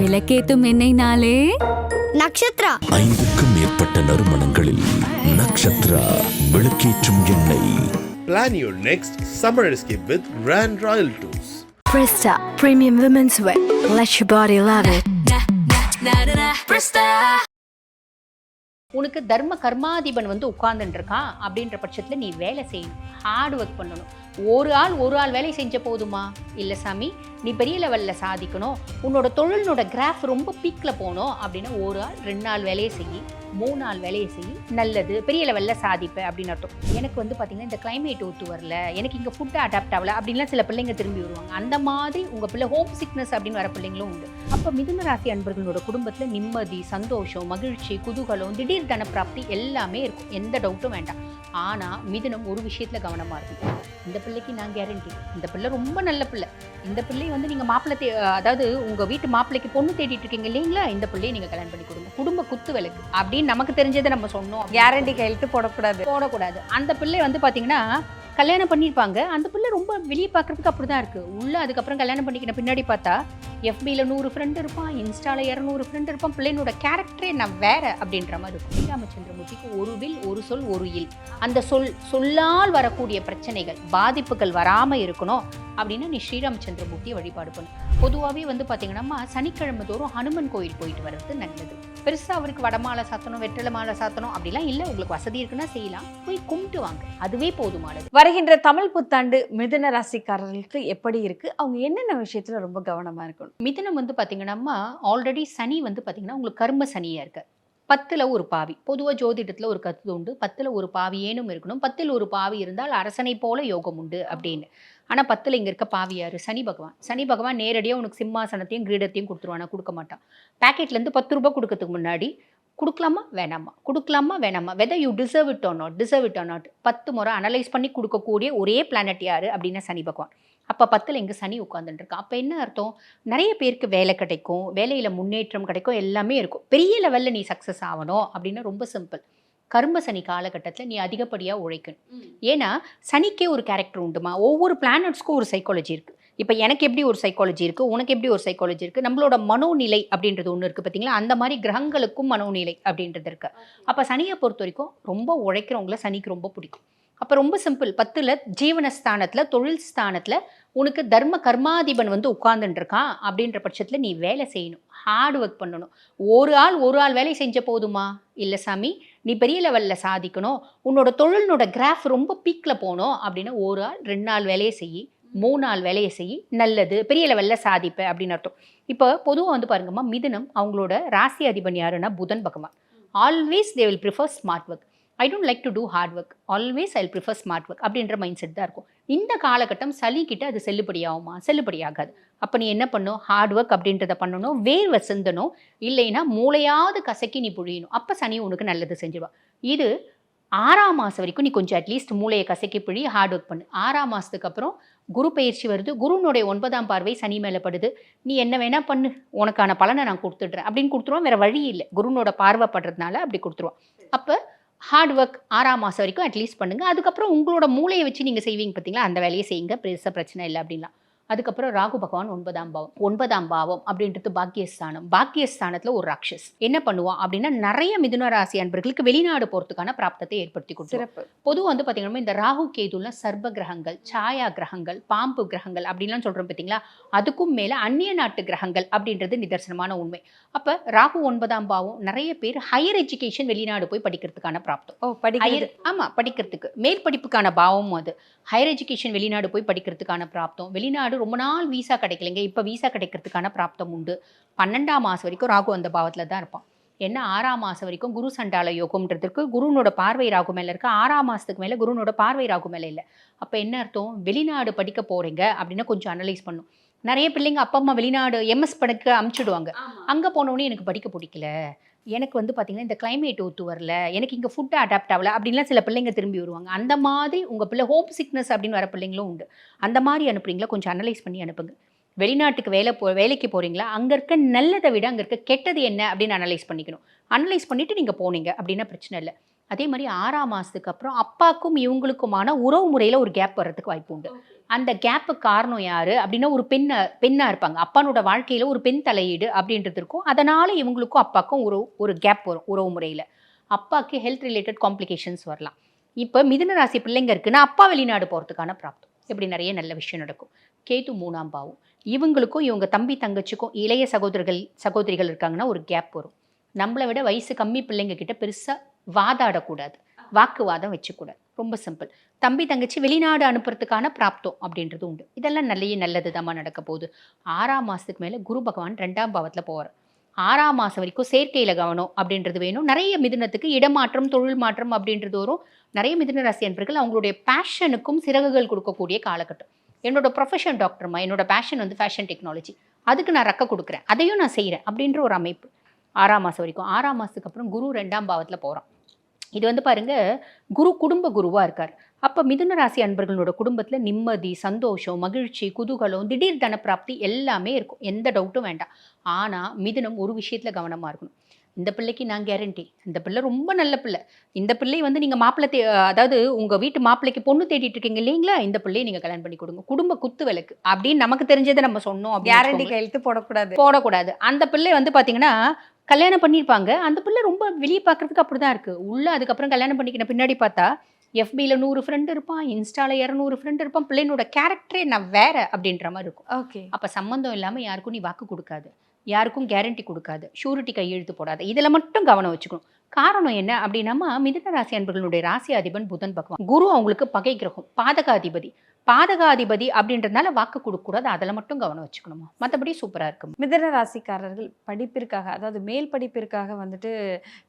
விளக்கேத்தும் எண்ணெய்னாலே நக்ஷத்ரா. 5க்கும் மேற்பட்ட நறுமணங்களில் நக்ஷத்ரா விளக்கேற்றும் எண்ணெய். Plan your next summer escape with Grand Royal Tours. Presta Premium Women's Wear. Let your body love it. உனக்கு தர்ம கர்மாதிபன் வந்து உட்கார்ந்துட்டு இருக்கான் அப்படின்ற பட்சத்தில் நீ வேலை செய்யணும், ஹார்ட் ஒர்க் பண்ணணும். ஒரு ஆள் வேலை செஞ்ச போதுமா? இல்லை சாமி, நீ பெரிய லெவலில் சாதிக்கணும், உன்னோட தொழிலோட கிராஃப் ரொம்ப பீக்கில் போகணும் அப்படின்னா 1 ஆள் 2 நாள் வேலையை செய், 3 நாள் வேலையை செய், நல்லது, பெரிய லெவலில் சாதிப்பேன் அப்படின்னு அர்த்தம். எனக்கு வந்து பார்த்திங்கன்னா இந்த கிளைமேட் ஒத்து வரல, எனக்கு இங்கே ஃபுட்டு அடாப்ட் ஆகலை அப்படின்லாம் சில பிள்ளைங்க திரும்பி வருவாங்க. அந்த மாதிரி உங்கள் பிள்ளை ஹோம் சிக்னஸ் அப்படின்னு வர பிள்ளைங்களும் உண்டு. அப்போ மிதுன ராசி அன்பர்களோட குடும்பத்தில் நிம்மதி, சந்தோஷம், மகிழ்ச்சி, குதூகலம், திடீர் தனப்பிராப்தி எல்லாமே இருக்கும், எந்த டவுட்டும் வேண்டாம். ஆனால் மிதுனம் ஒரு விஷயத்தில் கவனமாக இருக்கும். இந்த பிள்ளைக்கு நான் கேரண்டி, இந்த பிள்ளை ரொம்ப நல்ல பிள்ளை, இந்த பிள்ளை வந்து நீங்கள் மாப்பிள்ளை அதாவது உங்கள் வீட்டு மாப்பிள்ளைக்கு பொண்ணு தேடிட்டு இருக்கீங்க இல்லைங்களா, இந்த பிள்ளையை நீங்கள் கல்யாணம் பண்ணி கொடுங்க, குடும்ப குத்து விளக்கு அப்படின்னு நமக்கு தெரிஞ்சதை நம்ம சொன்னோம். கேரண்டி கையெழுத்து போடக்கூடாது. அந்த பிள்ளை வந்து பார்த்தீங்கன்னா கல்யாணம் பண்ணியிருப்பாங்க, அந்த பிள்ளை ரொம்ப வெளியே பார்க்குறதுக்கு அப்படி தான் இருக்குது உள்ள. அதுக்கப்புறம் கல்யாணம் பண்ணிக்கின பின்னாடி பார்த்தா எஃபியில் 100 ஃப்ரெண்டு இருப்பான், இன்ஸ்டாவில் 200 ஃப்ரெண்டு இருப்பான், பிள்ளைனோட கேரக்டரே நான் வேற அப்படின்ற மாதிரி இருக்கும். ஸ்ரீராமச்சந்திரமூர்த்திக்கு ஒரு வில், ஒரு சொல், ஒரு இல். அந்த சொல்லால் வரக்கூடிய பிரச்சனைகள், பாதிப்புகள் வராமல் இருக்கணும் அப்படின்னா நீ ஸ்ரீராமச்சந்திரமூர்த்தியை வழிபாடு பண்ணு. பொதுவாகவே வந்து பார்த்தீங்கன்னா சனிக்கிழமை தோறும் ஹனுமன் கோயில் போயிட்டு வர்றது நல்லது. பெருசாக அவருக்கு வடமாலை சாத்தணும், வெற்றிலை மாலை சாத்தணும் அப்படிலாம் இல்லை, உங்களுக்கு வசதி இருக்குன்னா செய்யலாம், போய் கும்பிட்டு வாங்க, அதுவே போதுமானது. வருகின்ற தமிழ் புத்தாண்டு மிதுன ராசிக்காரர்களுக்கு எப்படி இருக்கு? அவங்க என்னென்ன விஷயத்துல ரொம்ப கவனமா இருக்கணும்? மிதுனம் வந்து பார்த்தீங்கன்னா ஆல்ரெடி சனி வந்து பார்த்தீங்கன்னா உங்களுக்கு கர்ம சனியாக இருக்கு. 10ல் ஒரு பாவி, பொதுவாக ஜோதிடத்தில் ஒரு கருத்து உண்டு, 10ல் ஒரு பாவி ஏனும் இருக்கணும், 10ல் ஒரு பாவி இருந்தால் அரசனை போல யோகம் உண்டு அப்படின்னு. ஆனால் 10ல் இங்கே இருக்க பாவி யாரு? சனி பகவான். சனி பகவான் நேரடியாக உனக்கு சிம்மாசனத்தையும் கிரீடத்தையும் கொடுத்துருவானா? கொடுக்க மாட்டான். பேக்கெட்லேருந்து 10 ரூபாய் கொடுக்கறதுக்கு முன்னாடி கொடுக்கலாமா வேணாமா whether you deserve it or not 10 முறை அனலைஸ் பண்ணி கொடுக்கக்கூடிய ஒரே பிளானட் யாரு அப்படின்னா சனி பகவான். அப்போ 10ல் இங்கே சனி உட்காந்துட்டு இருக்கான். அப்போ என்ன அர்த்தம்? நிறைய பேருக்கு வேலை கிடைக்கும், வேலையில் முன்னேற்றம் கிடைக்கும், எல்லாமே இருக்கும். பெரிய லெவலில் நீ சக்ஸஸ் ஆகணும் அப்படின்னா ரொம்ப சிம்பிள், கர்ம சனி காலகட்டத்தில் நீ அதிகப்படியாக உழைக்கணும். ஏன்னா சனிக்கே ஒரு கேரக்டர் உண்டுமா, ஒவ்வொரு பிளானட்ஸ்க்கும் ஒரு சைக்காலஜி இருக்குது. இப்போ எனக்கு எப்படி ஒரு சைக்காலஜி இருக்குது, உனக்கு எப்படி ஒரு சைக்காலஜி இருக்குது, நம்மளோட மனோநிலை அப்படின்றது ஒன்று இருக்குது பார்த்தீங்களா, அந்த மாதிரி கிரகங்களுக்கும் மனோநிலை அப்படின்றது இருக்குது. அப்போ சனியை பொறுத்த வரைக்கும் ரொம்ப உழைக்கிறவங்கள சனிக்கு ரொம்ப பிடிக்கும். அப்போ ரொம்ப சிம்பிள், 10ல் ஜீவனஸ்தானத்தில், தொழில் ஸ்தானத்தில் உனக்கு தர்ம கர்மாதிபன் வந்து உட்கார்ந்துட்டு இருக்கான் அப்படின்ற பட்சத்தில் நீ வேலை செய்யணும், ஹார்ட் ஒர்க் பண்ணணும். ஒரு ஆள் வேலை செஞ்ச போதுமா? இல்லை சாமி, நீ பெரிய லெவலில் சாதிக்கணும், உன்னோட தொழிலோட கிராஃப் ரொம்ப பீக்கில் போகணும் அப்படின்னா 1 ஆள் 2 நாள் வேலையை செய், 3 நாள் வேலையை செய், நல்லது, பெரிய லெவலில் சாதிப்பேன் அப்படின்னு அர்த்தம். இப்போ பொதுவாக வந்து பாருங்கம்மா, மிதுனம் அவங்களோட ராசி அதிபன் யாருன்னா Budhan Bhagavan. Always they will prefer smart work. I don't like to do hard work, always I will prefer smart work அப்படின்ற மைண்ட் செட் தான் இருக்கும். இந்த காலகட்டம் சளிக்கிட்ட அது செல்லுபடியாகுமா? செல்லுபடியாகாது. அப்போ நீ என்ன பண்ணணும்? ஹார்ட் ஒர்க் அப்படின்றத பண்ணணும், வேர்வை சிந்தணும், இல்லைன்னா மூளையாவது கசக்கி நீ புழியணும். அப்போ சனி உனக்கு நல்லது செஞ்சிடுவா. இது 6ஆம் மாதம் வரைக்கும் நீ கொஞ்சம் அட்லீஸ்ட் மூளையை கசக்கி புழி ஹார்ட் ஒர்க் பண்ணு. 6ஆம் மாதத்துக்கு அப்புறம் குரு பயிற்சி வருது, குருனுடைய 9ஆம் பார்வை சனி மேலே படுது, நீ என்ன வேணா பண்ணு, உனக்கான பலனை நான் கொடுத்துட்றேன் அப்படின்னு கொடுத்துருவான். வேற வழி இல்லை, குருனோட பார்வை படுறதுனால அப்படி கொடுத்துருவான். அப்போ ஹார்ட் ஒர்க் 6ஆம் மாதம் வரைக்கும் அட்லீஸ்ட் பண்ணுங்கள். அதுக்கப்புறம் உங்களோட மூளையை வச்சு நீங்கள் செய்வீங்க பார்த்தீங்களா, அந்த வேலையை செய்யுங்க, பெருசாக பிரச்சனை இல்லை அப்படின்லாம். அதுக்கப்புறம் ராகு பகவான் 9ஆம் பாவம் அப்படின்றது பாக்கியஸ்தானம். பாக்கியஸ்தானத்தில் ஒரு ராட்சஸ் என்ன பண்ணுவான் அப்படின்னா நிறைய மிதுன ராசி அன்பர்களுக்கு வெளிநாடு போகிறதுக்கான பிராப்தத்தை ஏற்படுத்தி கொடுத்துரும். பொதுவாக வந்து பார்த்தீங்கன்னா இந்த ராகு கேதுலாம் சர்ப கிரகங்கள், சாயா கிரகங்கள், பாம்பு கிரகங்கள் அப்படின்லாம் சொல்கிறோம் பார்த்தீங்களா, அதுக்கும் மேலே அந்நிய நாட்டு கிரகங்கள் அப்படின்றது நிதர்சனமான உண்மை. அப்போ ராகு 9ஆம் பாவம் நிறைய பேர் ஹையர் எஜுகேஷன் வெளிநாடு போய் படிக்கிறதுக்கான பிராப்தம். படிக்கிறதுக்கு மேல் படிப்புக்கான பாவமும் அது. ஹையர் எஜுகேஷன் வெளிநாடு போய் படிக்கிறதுக்கான பிராப்தம், வெளிநாடு ரொம்ப நாள் வீசா கிடைக்கலைங்க, இப்போ வீசா கிடைக்கிறதுக்கான பிராப்தம் உண்டு. 12ஆம் மாதம் வரைக்கும் ராகு அந்த பாவத்தில் தான் இருப்பான். என்ன 6ஆம் மாதம் வரைக்கும் குரு சண்டால யோகம்ன்றதுக்கு குருனோட பார்வை ராகு மேலே இருக்குது, 6ஆம் மாதத்துக்கு மேலே குருனோட பார்வை ராகு மேலே இல்லை. அப்போ என்ன அர்த்தம்? வெளிநாடு படிக்க போகிறீங்க அப்படின்னா கொஞ்சம் அனலைஸ் பண்ணும். நிறைய பிள்ளைங்க அப்பா அம்மா வெளிநாடு எம்எஸ் படிக்க அமுச்சிடுவாங்க. அங்கே போனோடனே எனக்கு படிக்க பிடிக்கல, எனக்கு வந்து பார்த்திங்கன்னா இந்த கிளைமேட் ஒத்து வரல, எனக்கு இங்கே ஃபுட்டு அடாப்ட் ஆகலை அப்படின்லாம் சில பிள்ளைங்க திரும்பி வருவாங்க. அந்த மாதிரி உங்கள் பிள்ளை ஹோம் சிக்னஸ் அப்படின்னு வர பிள்ளைங்களும் உண்டு. அந்த மாதிரி அனுப்புறீங்களா கொஞ்சம் அனலைஸ் பண்ணி அனுப்புங்க. வெளிநாட்டுக்கு வேலைக்கு போகிறீங்களா, அங்கே இருக்க நல்லதை விட அங்கே இருக்க கெட்டது என்ன அப்படின்னு அனலைஸ் பண்ணிக்கணும். அனலைஸ் பண்ணிவிட்டு நீங்கள் போனீங்க அப்படின்னா பிரச்சனை இல்லை. அதே மாதிரி 6ஆம் மாதத்துக்கு அப்புறம் அப்பாக்கும் இவங்களுக்குமான உறவு முறையில் ஒரு கேப் வர்றதுக்கு வாய்ப்பு உண்டு. அந்த கேப்புக்கு காரணம் யார் அப்படின்னா ஒரு பெண்ணாக இருப்பாங்க. அப்பானோட வாழ்க்கையில் ஒரு பெண் தலையீடு அப்படின்றது இருக்கும். அதனால் இவங்களுக்கும் அப்பாக்கும் ஒரு கேப் வரும் உறவு முறையில். அப்பாவுக்கு ஹெல்த் ரிலேட்டட் காம்ப்ளிகேஷன்ஸ் வரலாம். இப்போ மிதுன ராசி பிள்ளைங்க இருக்குன்னா அப்பா வெளிநாடு போகிறதுக்கான பிராப்தம், இப்படி நிறைய நல்ல விஷயம் நடக்கும். கேது 3ஆம் பாவம், இவங்களுக்கும் இவங்க தம்பி தங்கச்சிக்கும் இளைய சகோதரிகள் இருக்காங்கன்னா ஒரு கேப் வரும். நம்மளை விட வயசு கம்மி பிள்ளைங்க கிட்ட பெருசாக வாதாடக்கூடாது, வாக்குவாதம் வச்சுக்கூடாது. ரொம்ப சிம்பிள். தம்பி தங்கச்சி வெளிநாடு அனுப்புறதுக்கான பிராப்தம் அப்படின்றது உண்டு. இதெல்லாம் நல்லது தாம்மா நடக்க போகுது. 6ஆம் மாதத்துக்கு மேலே குரு பகவான் 2ஆம் பாவத்தில் போவார். 6ஆம் மாதம் வரைக்கும் செயற்கையில் கவனம் அப்படின்றது வேணும். நிறைய மிதுனத்துக்கு இடமாற்றம், தொழில் மாற்றம் அப்படின்றது வரும். நிறைய மிதுன ராசி அன்பர்கள் அவங்களுடைய பேஷனுக்கும் சிறகுகள் கொடுக்கக்கூடிய காலகட்டம். என்னோட ப்ரொஃபஷன் டாக்டர்மா, என்னோட பேஷன் வந்து ஃபேஷன் டெக்னாலஜி, அதுக்கு நான் ரெக்க கொடுக்குறேன், அதையும் நான் செய்கிறேன் அப்படின்ற ஒரு அமைப்பு 6ஆம் மாதம் வரைக்கும். 6ஆம் மாதத்துக்கு அப்புறம் குரு 2ஆம் பாவத்தில் போகிறான். இது வந்து பாருங்க, குரு குடும்ப குருவாக இருக்கார். அப்போ மிதுன ராசி அன்பர்களோட குடும்பத்தில் நிம்மதி, சந்தோஷம், மகிழ்ச்சி, குதூகலம், திடீர் தனப்பிராப்தி எல்லாமே இருக்கும். எந்த டவுட்டும் வேண்டாம். ஆனால் மிதுனம் ஒரு விஷயத்தில் கவனமாக இருக்கணும். இந்த பிள்ளைக்கு நான் கேரண்டி, இந்த பிள்ளை ரொம்ப நல்ல பிள்ளை, இந்த பிள்ளை வந்து நீங்கள் மாப்பிள்ளை அதாவது உங்கள் வீட்டு மாப்பிள்ளைக்கு பொண்ணு தேடிட்டு இருக்கீங்க இல்லைங்களா, இந்த பிள்ளையை நீங்கள் கல்யாணம் பண்ணி கொடுங்க, குடும்ப குத்து விளக்கு அப்படின்னு நமக்கு தெரிஞ்சதை நம்ம சொன்னோம். கேரண்டி கையெழுத்து போடக்கூடாது. அந்த பிள்ளை வந்து பார்த்தீங்கன்னா கல்யாணம் பண்ணியிருப்பாங்க, அந்த பிள்ளை ரொம்ப வெளியே பார்க்குறதுக்கு அப்படி தான் இருக்குது உள்ள. அதுக்கப்புறம் கல்யாணம் பண்ணிக்கின பின்னாடி பார்த்தா FBயில் 100 ஃப்ரெண்டு இருப்பான், இன்ஸ்டாவில் 200 ஃப்ரெண்டு இருப்பான். பிள்ளைனோட கேரக்டரே நான் வேற அப்படின்ற மாதிரி இருக்கும். ஓகே. அப்போ சம்மந்தம் இல்லாமல் யாருக்கும் நீ வாக்கு கொடுக்காது, யாருக்கும் கேரண்டி கொடுக்காது, ஷூரிட்டி கையெழுத்து போடாது. இதில் மட்டும் கவனம் வச்சுக்கணும். காரணம் என்ன அப்படின்னா, மிதுன ராசி அன்பர்களுடைய ராசி அதிபன் புதன் பகவான். குரு அவங்களுக்கு பகை கிரகம், பாதகாதிபதி அப்படின்றதுனால வாக்கு கொடுக்கக்கூடாது. அதில் மட்டும் கவனம் வச்சுக்கணுமா, மற்றபடி சூப்பராக இருக்கும். மிதுன ராசிக்காரர்கள் படிப்பிற்காக, அதாவது மேல் படிப்பிற்காக வந்துட்டு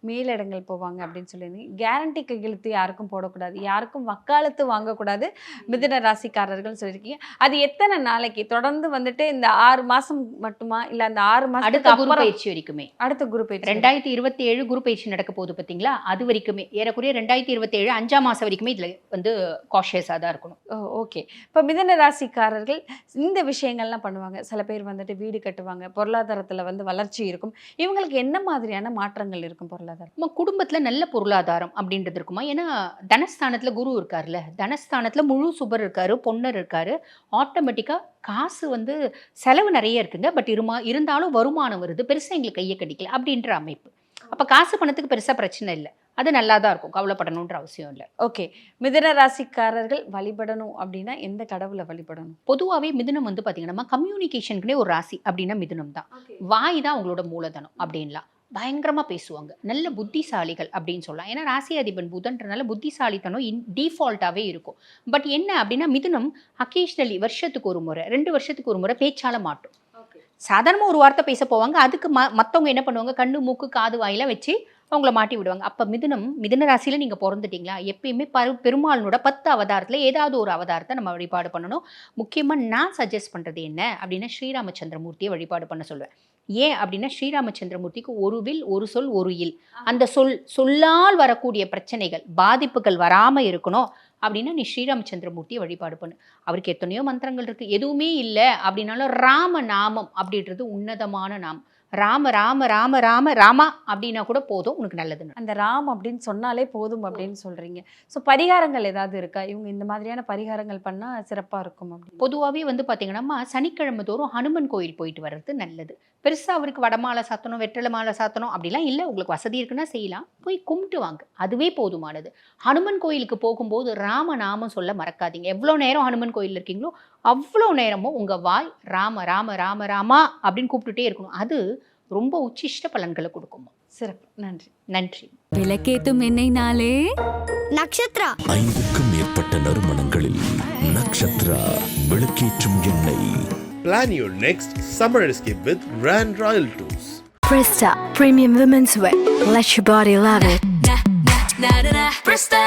மேலிடங்கள் போவாங்க அப்படின்னு சொல்லியிருந்தீங்க. கேரண்டி கையெழுத்து யாருக்கும் போடக்கூடாது, யாருக்கும் வக்காலத்து வாங்கக்கூடாது மிதுன ராசிக்காரர்கள் சொல்லியிருக்கீங்க. அது எத்தனை நாளைக்கு தொடர்ந்து வந்துட்டு இந்த 6 மாதம் மட்டுமா, இல்லை அந்த 6 மாதம் அடுத்த குரு பயிற்சி வரைக்குமே? அடுத்த குரு பயிற்சி 2027 குரு பயிற்சி நடக்க போகுது பார்த்தீங்களா, அது வரைக்குமே ஏறக்குறைய 2027 5ஆம் மாதம் வரைக்குமே இதில் வந்து காஷியஸாக தான் இருக்கணும். ஓகே. இப்போ மிதுன ராசிக்காரர்கள் இந்த விஷயங்கள்லாம் பண்ணுவாங்க. சில பேர் வந்துட்டு வீடு கட்டுவாங்க, பொருளாதாரத்தில் வந்து வளர்ச்சி இருக்கும். இவங்களுக்கு என்ன மாதிரியான மாற்றங்கள் இருக்கும் பொருளாதாரம்? குடும்பத்தில் நல்ல பொருளாதாரம் அப்படின்றது இருக்குமா. ஏன்னா தனஸ்தானத்தில் குரு இருக்கார்ல, தனஸ்தானத்தில் முழு சுபர் இருக்காரு, பொன்னர் இருக்காரு. ஆட்டோமேட்டிக்காக காசு வந்து செலவு நிறைய இருக்குங்க, பட் இருந்தாலும் வருமானம் வருது, பெருசாக எங்களுக்கு கையை கடிக்கல அப்படின்ற அமைப்பு. அப்போ காசு பணத்துக்கு பெருசாக பிரச்சனை இல்லை, அது நல்லா தான் இருக்கும், கவலைப்படணுன்ற அவசியம் இல்லை. ஓகே. மிதுன ராசிக்காரர்கள் வழிபடணும் அப்படின்னா எந்த கடவுளை வழிபடணும்? பொதுவாகவே மிதுனம் வந்து பார்த்தீங்கன்னா கம்யூனிகேஷனுக்குனே ஒரு ராசி அப்படின்னா மிதுனம் தான். வாய் தான் அவங்களோட மூலதனம் அப்படின்லாம். பயங்கரமாக பேசுவாங்க, நல்ல புத்திசாலிகள் அப்படின்னு சொல்லலாம். ஏன்னா ராசி அதிபன் புதன்றனால புத்திசாலித்தனம் டிஃபால்ட்டாகவே இருக்கும். பட் என்ன அப்படின்னா மிதுனம் அக்கேஷ்னலி வருஷத்துக்கு ஒரு முறை 2 வருஷத்துக்கு ஒரு முறை பேச்சால மாட்டும். சாதாரணமாக ஒரு வார்த்தை பேச போவாங்க, அதுக்கு மற்றவங்க என்ன பண்ணுவாங்க, கண்ணு மூக்கு காது வாயில வச்சு அவங்கள மாட்டி விடுவாங்க. அப்போ மிதுன ராசியில் நீங்கள் பிறந்துட்டீங்களா, எப்பயுமே பெருமாளனோட 10 அவதாரத்தில் ஏதாவது ஒரு அவதாரத்தை நம்ம வழிபாடு பண்ணணும். முக்கியமாக நான் சஜஸ்ட் பண்ணுறது என்ன அப்படின்னா ஸ்ரீராமச்சந்திரமூர்த்தியை வழிபாடு பண்ண சொல்லுவேன். ஏன் அப்படின்னா ஸ்ரீராமச்சந்திரமூர்த்திக்கு ஒரு வில், ஒரு சொல், ஒரு இல். அந்த சொல்லால் வரக்கூடிய பிரச்சனைகள், பாதிப்புகள் வராமல் இருக்கணும் அப்படின்னா நீ ஸ்ரீராமச்சந்திரமூர்த்தியை வழிபாடு பண்ணு. அவருக்கு எத்தனையோ மந்திரங்கள் இருக்குது, எதுவுமே இல்லை அப்படின்னாலும் ராம நாமம் அப்படின்றது உன்னதமான நாமம். ராம ராம ராம ராம ராமா அப்படின்னா கூட போதும், உனக்கு நல்லது. அந்த ராம் அப்படின்னு சொன்னாலே போதும் அப்படின்னு சொல்றீங்க. ஸோ பரிகாரங்கள் ஏதாவது இருக்கா, இவங்க இந்த மாதிரியான பரிகாரங்கள் பண்ணால் சிறப்பாக இருக்கும் அப்படின்னு? பொதுவாகவே வந்து பார்த்தீங்கன்னா சனிக்கிழமை தோறும் ஹனுமன் கோயில் போயிட்டு வர்றது நல்லது. பெருசாக அவருக்கு வடமாலை சாத்தணும், வெற்றிலை மாலை சாத்தணும் அப்படிலாம் இல்லை. உங்களுக்கு வசதி இருக்குன்னா செய்யலாம், போய் கும்பிட்டு வாங்க, அதுவே போதுமானது. ஹனுமன் கோயிலுக்கு போகும்போது ராம நாமம் சொல்ல மறக்காதீங்க. எவ்வளோ நேரம் ஹனுமன் கோயில் இருக்கீங்களோ அவ்வளோ நேரமும் உங்கள் வாய் ராம ராம ராம ராமா அப்படின்னு கூப்பிட்டுட்டே இருக்கணும். அது ரொம்ப உச்சிஷ்ட பலன்களை கொடுக்கும். சிறப்பு. நன்றி. நன்றி. விளக்கேத்தும் எண்ணெய்னாலே நக்ஷத்ரா. 5க்கும் மேற்பட்ட நறுமணங்களில் நக்ஷத்ரா விளக்கேற்றும் எண்ணெய். Plan your next summer escape with Grand Royal Tours. Presta Premium Women's Wear. Let your body love it. Presta.